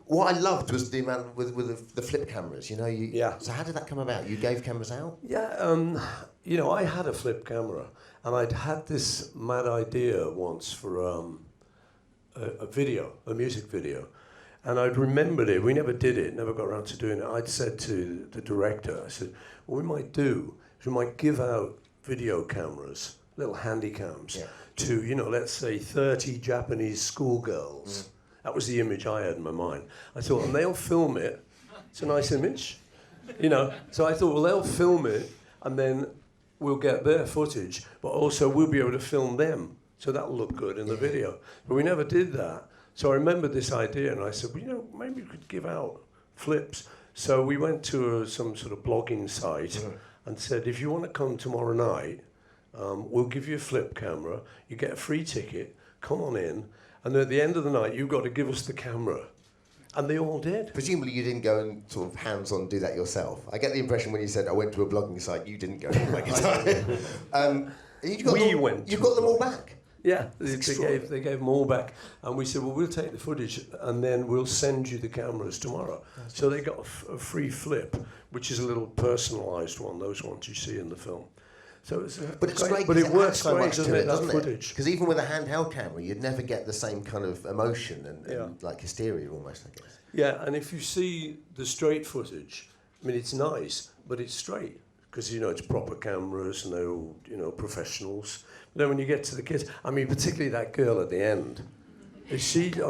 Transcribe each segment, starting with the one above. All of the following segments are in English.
what I loved was the amount with the flip cameras. You know, Yeah. So how did that come about? You gave cameras out? Yeah, you know, I had a flip camera, and I'd had this mad idea once for a music video, and I'd remembered it. We never did it, never got around to doing it. I'd said to the director, I said, what we might do is we might give out video cameras, little handy cams, to, you know, let's say 30 Japanese schoolgirls. That was the image I had in my mind. I thought, and they'll film it. It's a nice image, you know. So I thought, well, they'll film it, and then we'll get their footage, but also we'll be able to film them. So that'll look good in the video. But we never did that. So I remembered this idea, and I said, well, you know, maybe we could give out flips. So we went to some sort of blogging site and said, if you want to come tomorrow night, we'll give you a flip camera, you get a free ticket, come on in, and at the end of the night, you've got to give us the camera. And they all did. Presumably you didn't go and sort of hands-on do that yourself. I get the impression when you said, I went to a blogging site, you didn't go to a blogging site. You got them all back? Yeah, they gave them all back. And we said, well, we'll take the footage and then we'll send you the cameras tomorrow. So they got a free flip, which is a little personalised one, those ones you see in the film. So it's great, but it works so great, much to it, doesn't it? Footage. Because even with a handheld camera, you'd never get the same kind of emotion and like hysteria almost, I guess. Yeah, and if you see the straight footage, I mean, it's nice, but it's straight. Because, you know, it's proper cameras and they're all, you know, professionals. But then when you get to the kids, I mean, particularly that girl at the end, I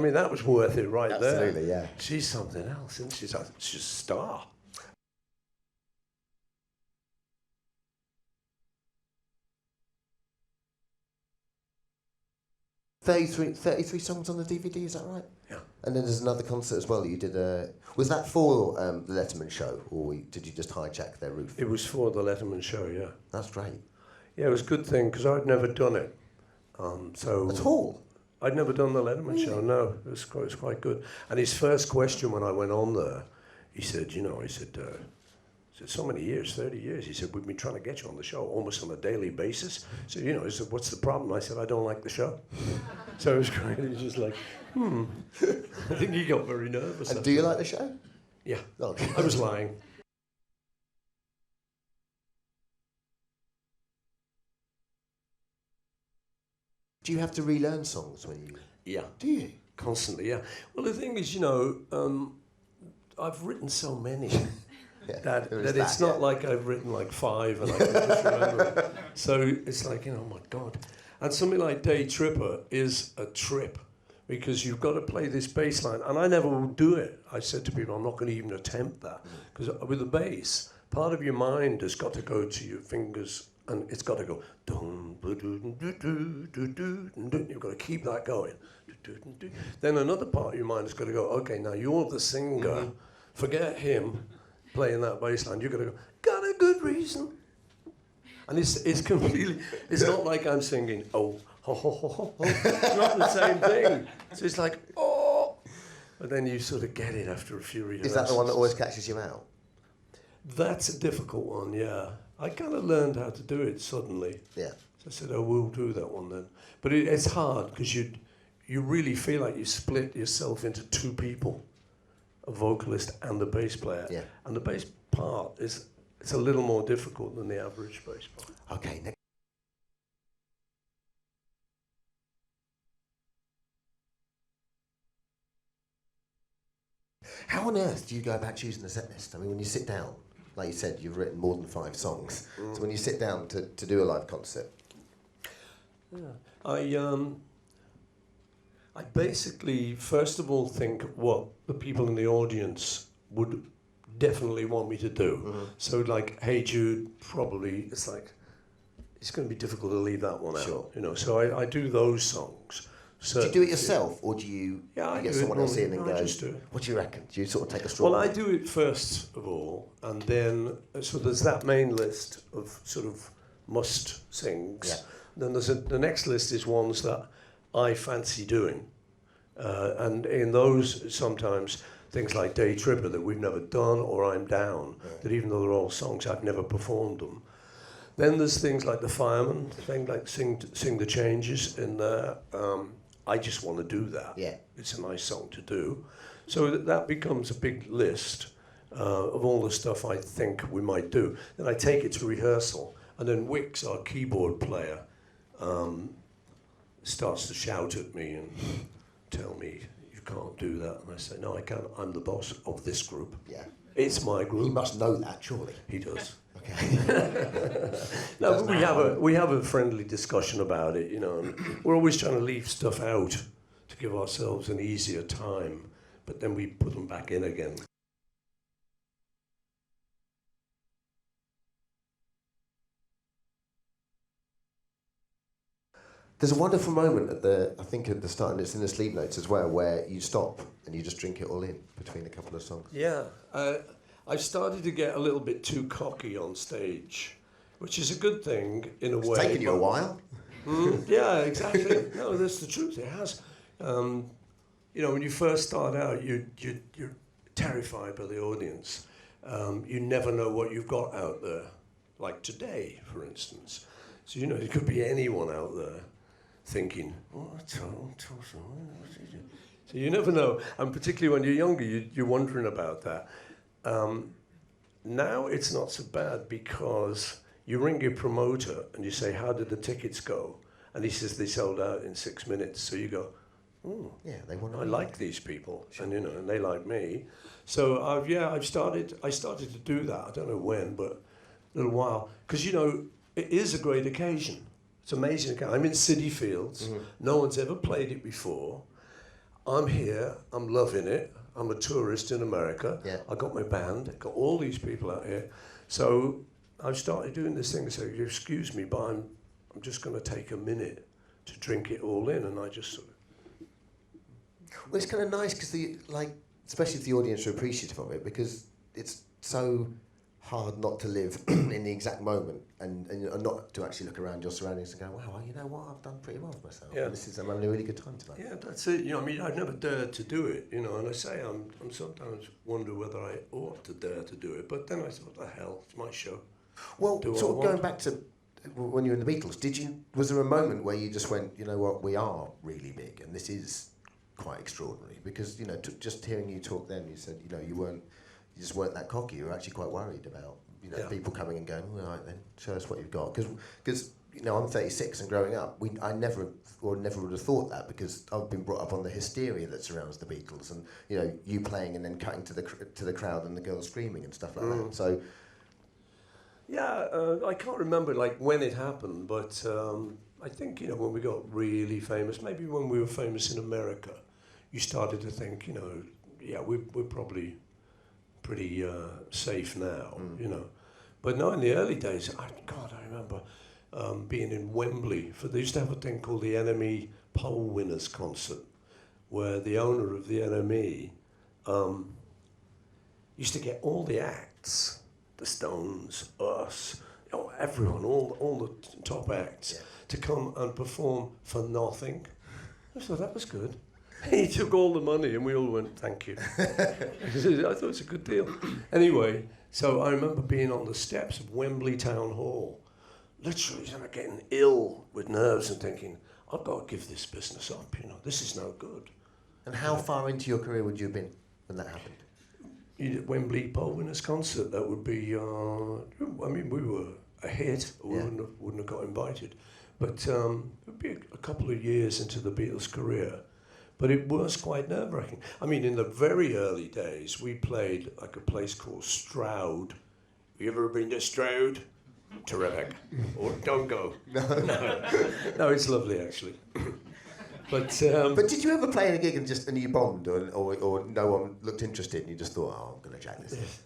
mean, that was worth it there. Absolutely, yeah. She's something else, isn't she? She's a star. Thirty-three songs on the DVD, is that right? Yeah. And then there's another concert as well that you did. Was that for the Letterman show, or did you just hijack their roof? It was for the Letterman show, yeah. That's great. Yeah, it was a good thing, because I'd never done it. So at all? I'd never done the Letterman show, no. It was quite good. And his first question when I went on there, he said, you know, he said, so many years, 30 years. He said, we've been trying to get you on the show almost on a daily basis. So, you know, he said, what's the problem? I said, I don't like the show. So it was great. He was just like, I think he got very nervous. And do you like the show? Yeah. Oh. I was lying. Do you have to relearn songs when you... Yeah. Do you? Constantly, yeah. Well, the thing is, you know, I've written so many. That it's not like I've written like 5 and I can just remember it. So it's like, you know, oh my God. And something like Day Tripper is a trip because you've got to play this bass line. And I never will do it. I said to people, I'm not going to even attempt that. Because with the bass, part of your mind has got to go to your fingers and it's got to go. You've got to keep that going. Then another part of your mind has got to go, okay, now you're the singer. Forget him playing that bass line, you're going to go, got a good reason. And it's completely, it's not like I'm singing, oh, ho, ho, ho, ho, ho. It's not the same thing. So it's like, oh. But then you sort of get it after a few rehearsals. Is that the one that always catches you out? That's a difficult one, yeah. I kind of learned how to do it suddenly. Yeah. So I said, oh, we'll do that one then. But it's hard because you really feel like you split yourself into 2 people. A vocalist and the bass player. Yeah. And the bass part it's a little more difficult than the average bass part. Okay, next. How on earth do you go about choosing the set list? I mean, when you sit down, like you said, you've written more than 5 songs. So when you sit down to do a live concert. Yeah. I basically, first of all, think what the people in the audience would definitely want me to do. So, like, Hey Jude, probably, it's like, it's going to be difficult to leave that one out, you know. So I do those songs. Do you do it yourself, or do you get someone else in and go, just do it. What do you reckon? Do you sort of take a straw? Well, I do it first of all, and then, so there's that main list of sort of must-sings. Yeah. Then there's the next list is ones that I fancy doing. And in those, sometimes, things like Day Tripper that we've never done, or I'm Down, that even though they're all songs, I've never performed them. Then there's things like The Fireman, thing like Sing the Changes in there. I just want to do that. Yeah. It's a nice song to do. So that becomes a big list of all the stuff I think we might do. Then I take it to rehearsal, and then Wix, our keyboard player, starts to shout at me and tell me, you can't do that. And I say, no, I can't. I'm the boss of this group. Yeah. It's my group. He must know that, surely. He does. Okay. No, but we have a friendly discussion about it, you know. And we're always trying to leave stuff out to give ourselves an easier time, but then we put them back in again. There's a wonderful moment at the start, and it's in the sleep notes as well, where you stop and you just drink it all in between a couple of songs. Yeah, I've started to get a little bit too cocky on stage, which is a good thing in a way. It's taken you a while. Yeah, exactly. No, that's the truth. It has. You know, when you first start out, you're terrified by the audience. You never know what you've got out there. Like today, for instance. So, you know, it could be anyone out there thinking, so you never know. And particularly when you're younger, you're wondering about that. Now it's not so bad because you ring your promoter and you say, how did the tickets go? And he says they sold out in 6 minutes. So you go, yeah, they want to. I like these people, and you know, and they like me. So I started to do that. I don't know when, but a little while, because you know it is a great occasion. It's amazing. I'm in City Fields. Mm-hmm. No one's ever played it before. I'm here. I'm loving it. I'm a tourist in America. Yeah. I got my band. I got all these people out here. So I've started doing this thing. So excuse me, but I'm just going to take a minute to drink it all in, and I just sort of. Well, it's kind of nice because especially if the audience are appreciative of it, because it's so hard not to live in the exact moment and not to actually look around your surroundings and go, wow, you know what, I've done pretty well for myself. Yeah. I'm having a really good time tonight. Yeah, that's it. You know, I mean, I've never dared to do it, you know, and I say I'm sometimes wonder whether I ought to dare to do it, but then I thought, the hell, it's my show. Well, sort of going back to when you were in the Beatles, was there a moment where you just went, you know what, we are really big and this is quite extraordinary? Because, you know, just hearing you talk then, you said, you know, you just weren't that cocky. You were actually quite worried about, you know, people coming and going, all right then, show us what you've got. Because you know, I'm 36 and growing up, I never would have thought that, because I've been brought up on the hysteria that surrounds the Beatles, and you know, you playing and then cutting to the crowd and the girls screaming and stuff like that. So. Yeah, I can't remember like when it happened, but I think, you know, when we got really famous, maybe when we were famous in America, you started to think, you know, yeah, we're probably pretty safe now, you know. But no, in the early days, I remember being in Wembley. They used to have a thing called the NME Poll Winners Concert, where the owner of the NME used to get all the acts, the Stones, us, you know, everyone, all the top acts, to come and perform for nothing. I thought that was good. He took all the money and we all went, thank you. I thought it was a good deal. Anyway, so I remember being on the steps of Wembley Town Hall, literally getting ill with nerves and thinking, I've got to give this business up, you know, this is no good. And how far into your career would you have been when that happened? Wembley Poll Winners Concert, that would be, I mean, we were a hit, we wouldn't have got invited. But it would be a couple of years into the Beatles' career. But it was quite nerve-wracking. I mean, in the very early days, we played like a place called Stroud. Have you ever been to Stroud? Terrific. Or don't go. No, it's lovely, actually. But did you ever play in a gig and you bombed, or no one looked interested and you just thought, oh, I'm going to jack this?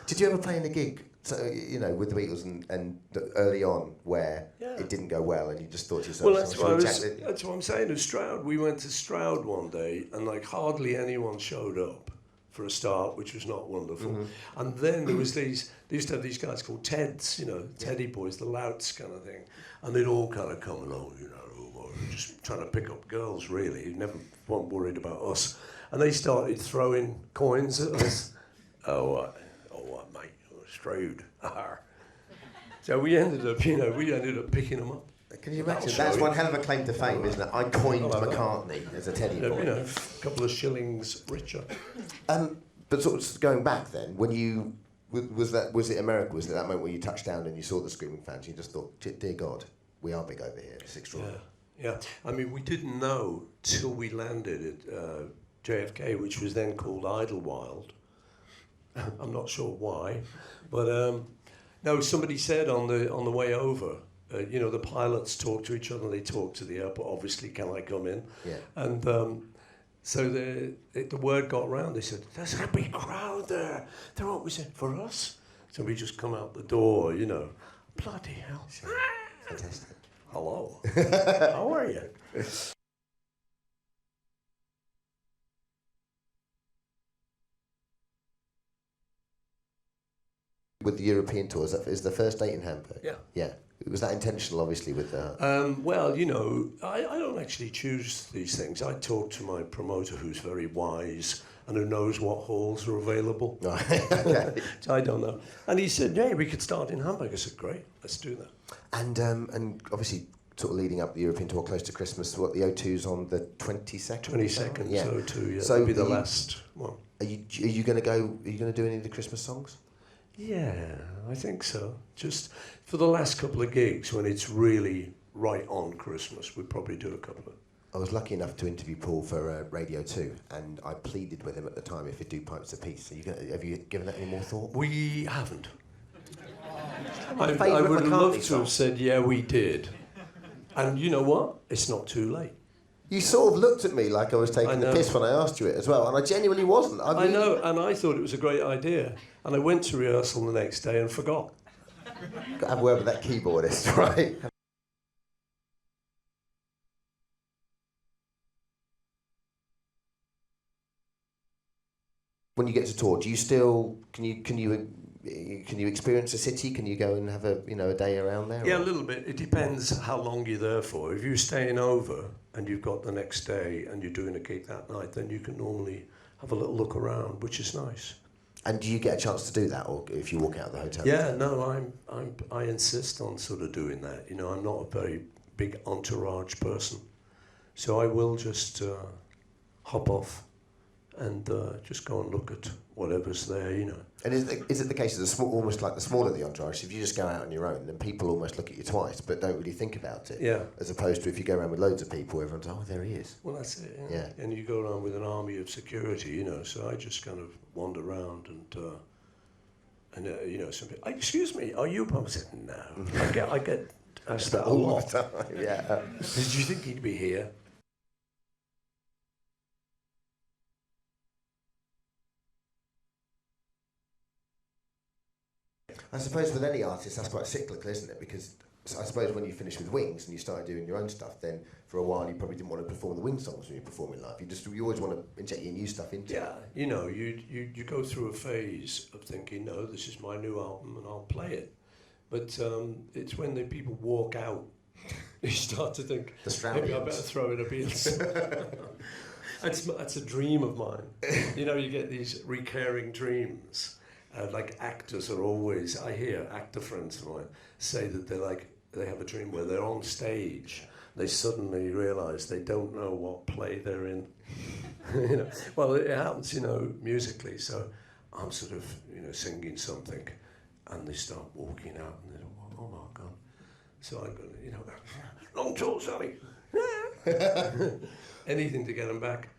Did you ever play in a gig, so, you know, with the Beatles and early on where it didn't go well and you just thought to yourself, well, that's what I'm saying. At Stroud, we went to Stroud one day and like hardly anyone showed up for a start, which was not wonderful. Mm-hmm. And then they used to have these guys called Teds, you know, Teddy boys, the louts kind of thing, and they'd all kind of come along, you know, just trying to pick up girls, really. Never weren't worried about us. And they started throwing coins at us. What, mate? Stroud. So we ended up picking them up. Can you imagine? That's one hell of a claim to fame, isn't it? I coined McCartney as a teddy boy. You know, a couple of shillings richer. But sort of going back then, when you was it America? Was it that moment where you touched down and you saw the screaming fans? You just thought, dear God, we are big over here. It's extraordinary. Yeah. I mean, we didn't know till we landed at JFK, which was then called Idlewild. I'm not sure why, but no. Somebody said on the way over, you know, the pilots talk to each other. They talk to the airport. Obviously, can I come in? Yeah. And so the word got round. They said, "There's a big crowd there." They're what we said for us. So we just come out the door, you know. Bloody hell! Fantastic. Hello. How are you? With the European tour, is the first date in Hamburg? Yeah. Yeah. Was that intentional, obviously, with the... Well, you know, I don't actually choose these things. I talk to my promoter, who's very wise and who knows what halls are available. Okay. I don't know. And he said, yeah, we could start in Hamburg. I said, great, let's do that. And obviously, sort of leading up the European tour close to Christmas, what, the O2's on the 22nd? 22nd, yeah. O2, yeah. So it'll be the last one. Are you going to do any of the Christmas songs? Yeah, I think so. Just for the last couple of gigs, when it's really right on Christmas, we'd probably do a couple of... I was lucky enough to interview Paul for Radio 2, and I pleaded with him at the time if he'd do Pipes of Peace. Have you given that any more thought? We haven't. I favourite would McCartney love to song. have said, yeah, we did. And you know what? It's not too late. You sort of looked at me like I was taking the piss when I asked you it as well, and I genuinely wasn't. I know, and I thought it was a great idea. And I went to rehearsal the next day and forgot. Got to have a word with that keyboardist, right? When you get to tour, do you still can you experience a city? Can you go and have a day around there? Yeah, a little bit. It depends how long you're there for. If you're staying over and you've got the next day and you're doing a gig that night, then you can normally have a little look around, which is nice. And do you get a chance to do that, or if you walk out of the hotel? Yeah, no, I insist on sort of doing that. You know, I'm not a very big entourage person, so I will just hop off and just go and look at whatever's there, you know. And is it the case that almost like the smaller the entourage, if you just go out on your own, then people almost look at you twice but don't really think about it? Yeah. As opposed to if you go around with loads of people, everyone's, oh, there he is. Well, that's it. Yeah. And you go around with an army of security, you know. So I just kind of wander around and you know, some people, excuse me, are you? I said, no. I get asked that a All lot. the time, yeah. Did you think he'd be here? I suppose with any artist, that's quite cyclical, isn't it? Because I suppose when you finish with Wings and you started doing your own stuff, then for a while you probably didn't want to perform the Wings songs when you're performing live. You always want to inject your new stuff into it. Yeah, you know, you go through a phase of thinking, no, this is my new album and I'll play it. But it's when the people walk out, you start to think, maybe I better throw in a Beatles. That's a dream of mine. You know, you get these recurring dreams. Like actors are always, I hear actor friends of mine say that they have a dream where they're on stage, they suddenly realise they don't know what play they're in. You know, well, it happens, you know, musically. So I'm sort of, you know, singing something, and they start walking out, and they're, oh my God. So I'm going, you know, long tall Sally. Anything to get them back.